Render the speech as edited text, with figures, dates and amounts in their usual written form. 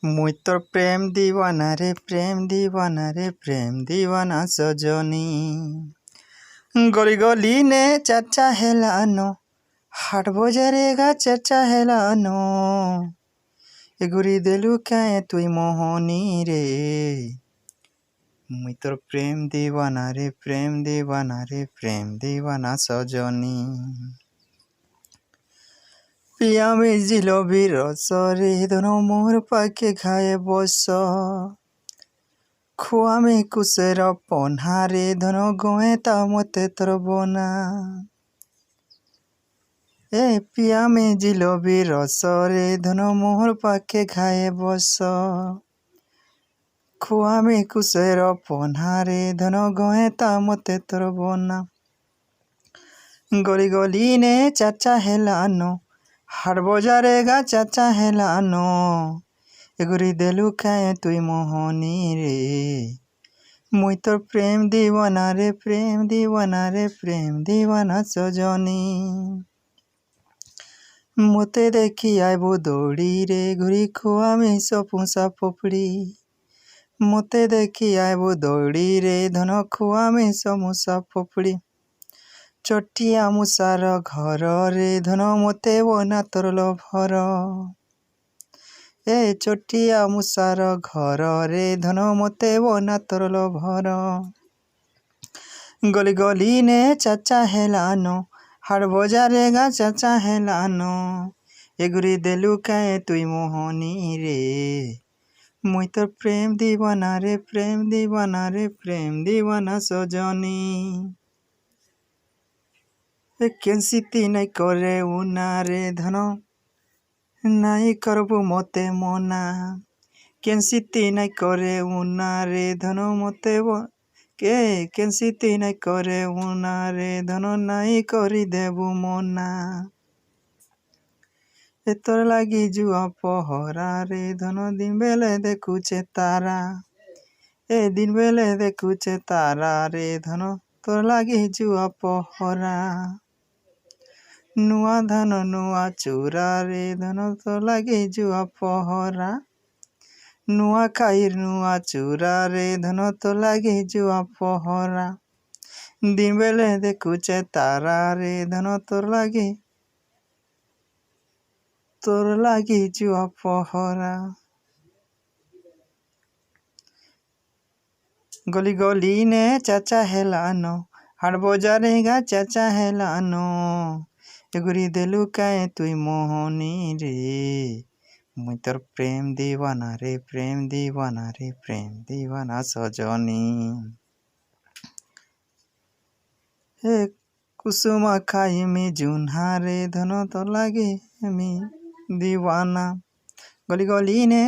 मुई तोर प्रेम दीवाना रे प्रेम दीवाना रे प्रेम दीवाना सजनी गली गली ने चर्चा हेलानो हाट बजारेगा चर्चा हेलानो एगुरी देलु काए तुई मोहनी रे मुई तोर प्रेम दीवाना रे प्रेम दीवाना रे प्रेम दीवाना सजनी पिया में जिलोबी रसरे दोनों मोर पाके खाए बस खुआ में कुसेर पन्हारे धनो गोए मते तोर बना ए पिया में जिलोबी रसरे धनो मोर पाके खाए बस खुआ में कुसेर पन्हारे धनो गोए मते तोर बना गली गली ने चाचा हेलानो हाट बजारेगा चाचा हेलानो एगुरी देलु काए तुई मोहनी रे मुई तोर प्रेम दीवाना रे प्रेम दीवाना रे प्रेम दीवाना सजनी मोते देखी आइबो दौड़ी रे घुरी खुआ में सपुसा पोपड़ी मोते देखी आइबो दौड़ी रे धन खुआ में समोसा पोपड़ी चटिया मुसार घर रे धन मोते बना तोर लभर ए चटिया मुसार घर रे धन मोते बना तोर लभर गली गली ने चाचा हेलानो हाट बजारेगा चाचा हेलानो एगुरी देलु काए तुई मोहनी रे मुई तोर प्रेम दीवाना रे प्रेम दीवाना रे प्रेम दीवाना सजनी केनसिती नहीं करे उना रे धन नहीं करबु मते मना केनसिती नहीं करे उना रे धन मते के केनसिती नहीं करे उना रे धन नहीं करी देबु मना ए तोर लागी जुआ पहरा रे धन दिन बेले देखुचे तारा ए दिन बेले देखुचे तारा रे धन तोर लागी जुआ पहरा नुआ धन नुआ चूरा रे धन तो लगे जुआ पहरा नुआ खाइर नुआ चूरा रे धन तो लगे जुआ पहरा दिन बेले देखुचे तारा रे धन तोर लागे जुआ पहरा गली गली ने चाचा हेलानो हाट बजारेगा चाचा हेलानो एगुरी देलु काए तुई मोहनी रे मुई तोर प्रेम दीवाना रे प्रेम दीवाना रे प्रेम दीवाना सजनी हे कुसुमा खाई में जुन्हा रे धनो तो लागे मी दीवाना गली गली ने